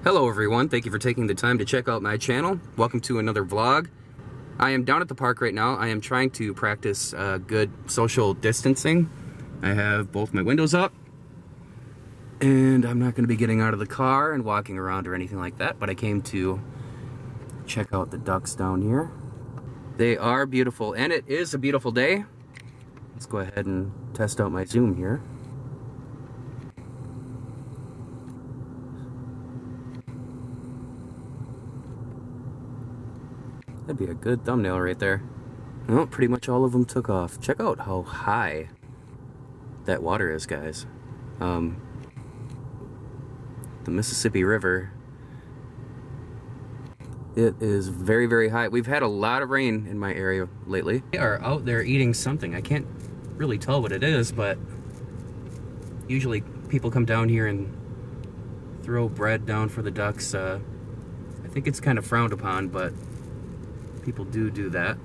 Hello everyone, thank you for taking the time to check out my channel. Welcome to another vlog. I am down at the park right now. I am trying to practice good social distancing. I have both my windows up, and I'm not going to be getting out of the car and walking around or anything like that, but I came to check out the ducks down here. They are beautiful, and it is a beautiful day. Let's go ahead and test out my zoom here. That'd be a good thumbnail right there. Well, pretty much all of them took off. Check out how high that water is, guys. The Mississippi River, it is very, very high. We've had a lot of rain in my area lately. They are out there eating something. I can't really tell what it is, but usually people come down here and throw bread down for the ducks. I think it's kind of frowned upon, but people do that.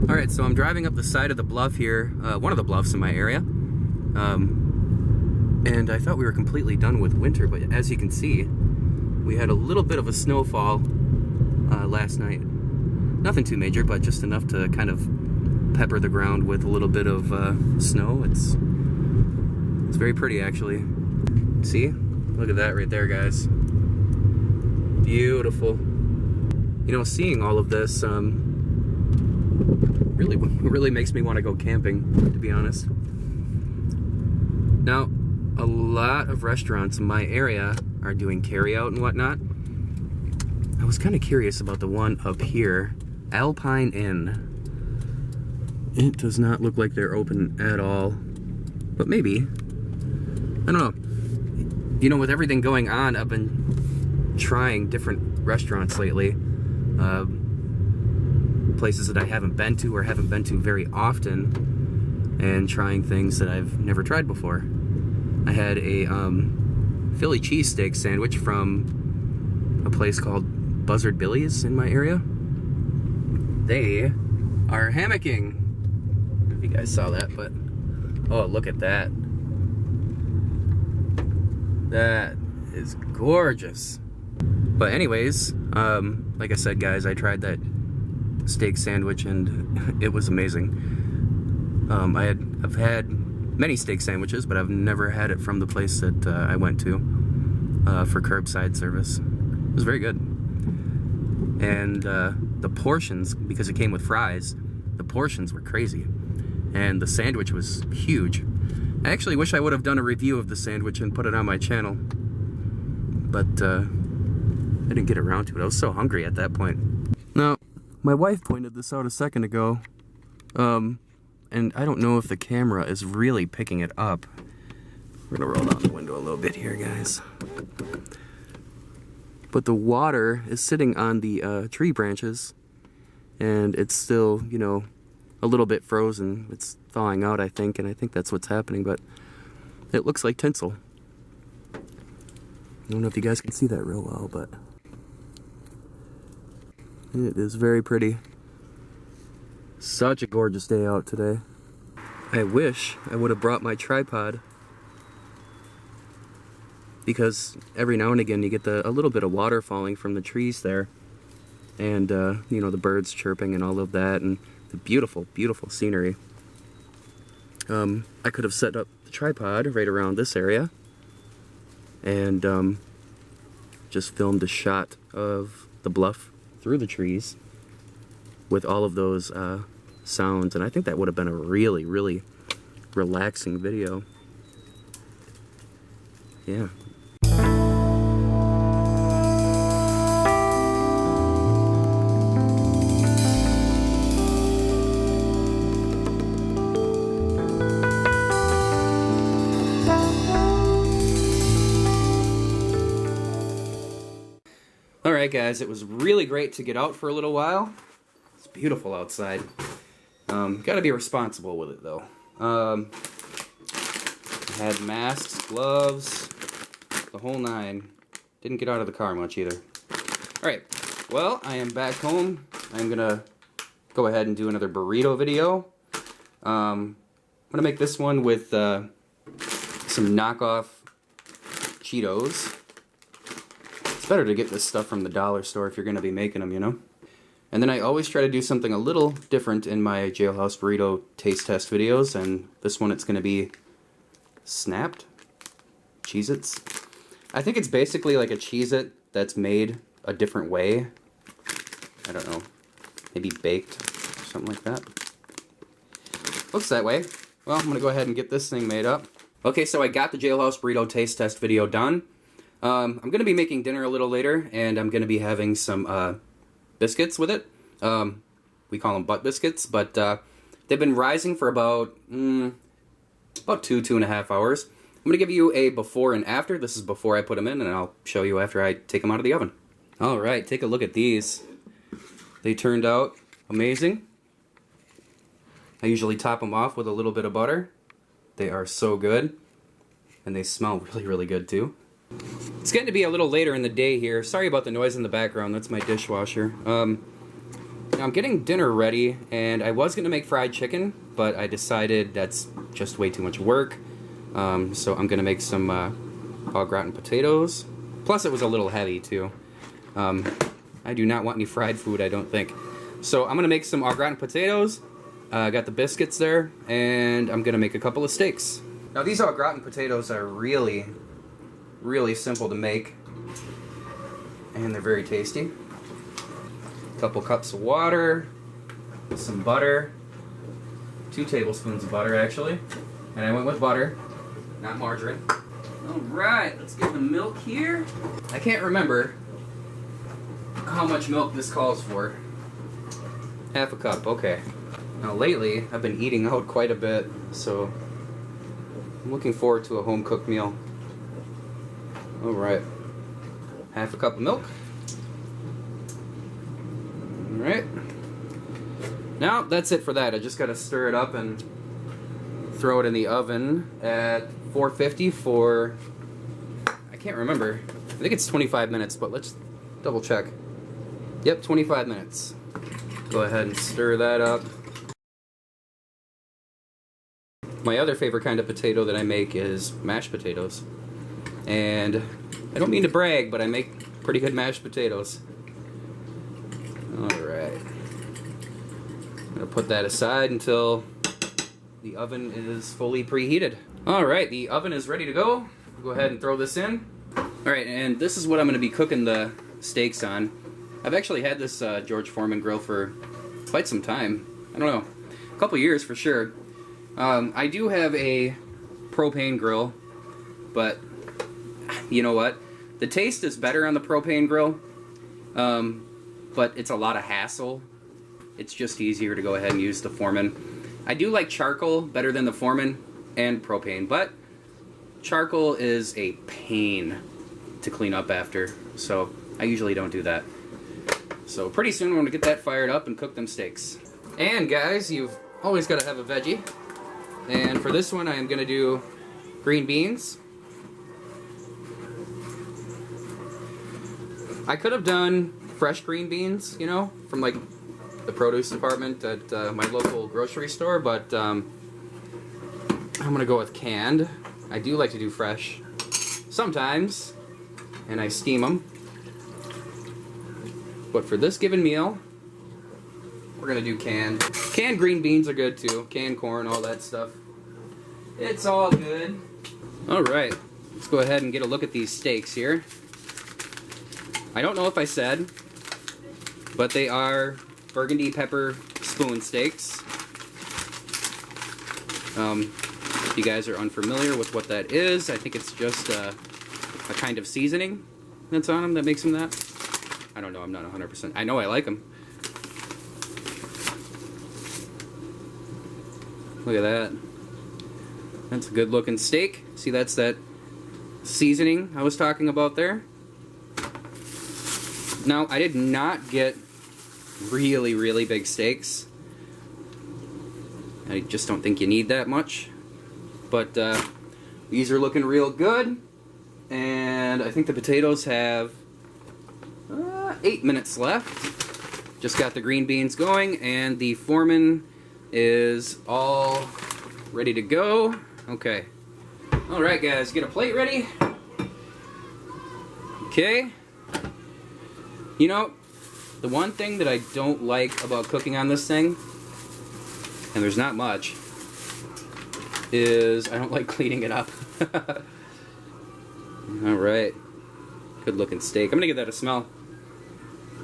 Alright, so I'm driving up the side of the bluff here, one of the bluffs in my area. And I thought we were completely done with winter, but as you can see, we had a little bit of a snowfall last night. Nothing too major, but just enough to kind of pepper the ground with a little bit of snow. It's very pretty, actually. See? Look at that right there, guys. Beautiful. You know, seeing all of this really makes me want to go camping, to be honest. Now, a lot of restaurants in my area are doing carry-out and whatnot. I was kind of curious about the one up here, Alpine Inn. It does not look like they're open at all, but maybe. I don't know. You know, with everything going on, I've been trying different restaurants lately. Places that I haven't been to or haven't been to very often, and trying things that I've never tried before. I had a Philly cheesesteak sandwich from a place called Buzzard Billy's in my area. They are hammocking. I don't know if you guys saw that, but oh, look at that. That is gorgeous. But anyways, like I said, guys, I tried that steak sandwich and it was amazing. I've had many steak sandwiches, but I've never had it from the place that I went to for curbside service. It was very good. And the portions, because it came with fries, the portions were crazy. And the sandwich was huge. I actually wish I would have done a review of the sandwich and put it on my channel, but I didn't get around to it. I was so hungry at that point. Now, my wife pointed this out a second ago, and I don't know if the camera is really picking it up. We're gonna roll down the window a little bit here, guys. But the water is sitting on the tree branches, and it's still, you know, a little bit frozen. It's thawing out, I think, and I think that's what's happening, but it looks like tinsel. I don't know if you guys can see that real well, but it is very pretty. Such a gorgeous day out today. I wish I would have brought my tripod, because every now and again you get a little bit of water falling from the trees there, and you know, the birds chirping and all of that, and the beautiful, beautiful scenery. I could have set up the tripod right around this area and just filmed a shot of the bluff through the trees with all of those sounds, and I think that would have been a really, really relaxing video. Yeah. Alright guys, it was really great to get out for a little while. It's beautiful outside. Gotta be responsible with it though. I had masks, gloves, the whole nine. Didn't get out of the car much either. Alright, well, I am back home. I'm gonna go ahead and do another burrito video. I'm gonna make this one with some knockoff Cheetos. better to get this stuff from the dollar store if you're going to be making them, you know? And then I always try to do something a little different in my Jailhouse Burrito taste test videos, and this one it's going to be snapped Cheez-Its. I think it's basically like a Cheez-It that's made a different way. I don't know, maybe baked or something like that. Looks that way. Well, I'm going to go ahead and get this thing made up. Okay, so I got the Jailhouse Burrito taste test video done. I'm going to be making dinner a little later, and I'm going to be having some biscuits with it. We call them butt biscuits, but they've been rising for about 2.5 hours. I'm going to give you a before and after. This is before I put them in, and I'll show you after I take them out of the oven. Alright, take a look at these. They turned out amazing. I usually top them off with a little bit of butter. They are so good. And they smell really, really good too. It's getting to be a little later in the day here. Sorry about the noise in the background. That's my dishwasher. Now I'm getting dinner ready, and I was going to make fried chicken, but I decided that's just way too much work. So I'm going to make some au gratin potatoes. Plus it was a little heavy too. I do not want any fried food, I don't think. So I'm going to make some au gratin potatoes. I got the biscuits there, and I'm going to make a couple of steaks. Now these au gratin potatoes are really, really simple to make. And they're very tasty. A couple cups of water, some butter, 2 tablespoons of butter actually. And I went with butter, not margarine. Alright, let's get the milk here. I can't remember how much milk this calls for. Half a cup, okay. Now lately, I've been eating out quite a bit, so I'm looking forward to a home-cooked meal. Alright. Half a cup of milk. Alright. Now, that's it for that. I just gotta stir it up and throw it in the oven at 450 for, I can't remember. I think it's 25 minutes, but let's double check. Yep, 25 minutes. Go ahead and stir that up. My other favorite kind of potato that I make is mashed potatoes. And I don't mean to brag, but I make pretty good mashed potatoes. Alright. I'm going to put that aside until the oven is fully preheated. Alright, the oven is ready to go. Go ahead and throw this in. Alright, and this is what I'm going to be cooking the steaks on. I've actually had this George Foreman grill for quite some time. I don't know, a couple years for sure. I do have a propane grill, but you know what? The taste is better on the propane grill, but it's a lot of hassle. It's just easier to go ahead and use the Foreman. I do like charcoal better than the Foreman and propane, but charcoal is a pain to clean up after, so I usually don't do that. So pretty soon we're going to get that fired up and cook them steaks. And guys, you've always got to have a veggie. And for this one I am going to do green beans. I could have done fresh green beans, you know, from like the produce department at my local grocery store, but I'm going to go with canned. I do like to do fresh sometimes, and I steam them. But for this given meal, we're going to do canned. Canned green beans are good too. Canned corn, all that stuff. It's all good. Alright, let's go ahead and get a look at these steaks here. I don't know if I said, but they are burgundy pepper spoon steaks. If you guys are unfamiliar with what that is, I think it's just a kind of seasoning that's on them that makes them that. I don't know, I'm not 100%. I know I like them. Look at that. That's a good looking steak. See, that's that seasoning I was talking about there. Now, I did not get really, really big steaks. I just don't think you need that much. But these are looking real good. And I think the potatoes have 8 minutes left. Just got the green beans going, and the Foreman is all ready to go. Okay. Alright guys, get a plate ready. Okay. You know, the one thing that I don't like about cooking on this thing, and there's not much, is I don't like cleaning it up. Alright. Good looking steak. I'm gonna give that a smell.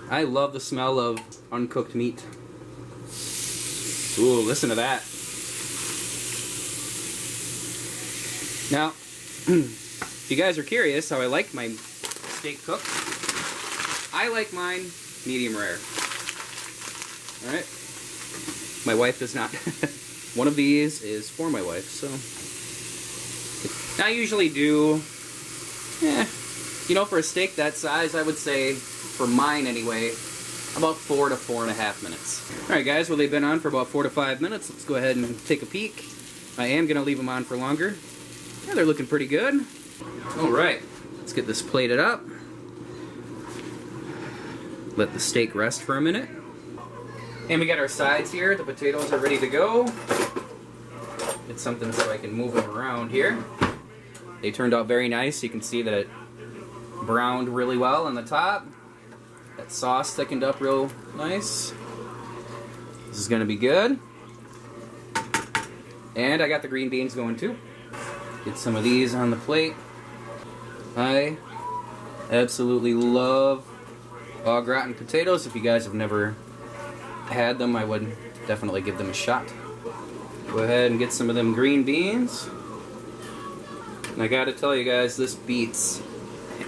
I love the smell of uncooked meat. Ooh, listen to that. Now, if you guys are curious how I like my steak cooked, I like mine medium rare. Alright? My wife does not. One of these is for my wife, so. I usually do, you know, for a steak that size, I would say, for mine anyway, about 4 to 4.5 minutes. Alright guys, well they've been on for about 4 to 5 minutes. Let's go ahead and take a peek. I am going to leave them on for longer. Yeah, they're looking pretty good. Alright, let's get this plated up. Let the steak rest for a minute. And we got our sides here. The potatoes are ready to go. Get something so I can move them around here. They turned out very nice. You can see that it browned really well on the top. That sauce thickened up real nice. This is going to be good. And I got the green beans going too. Get some of these on the plate. I absolutely love au gratin potatoes. If you guys have never had them, I would definitely give them a shot. Go ahead and get some of them green beans. And I gotta tell you guys, this beats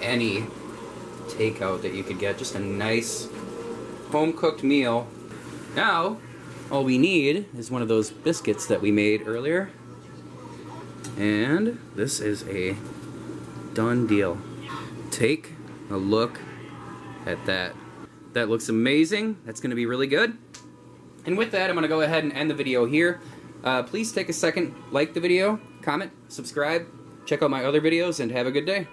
any takeout that you could get. Just a nice home-cooked meal. Now, all we need is one of those biscuits that we made earlier. And this is a done deal. Take a look at that. That looks amazing. That's going to be really good. And with that, I'm going to go ahead and end the video here. Please take a second, like the video, comment, subscribe, check out my other videos, and have a good day.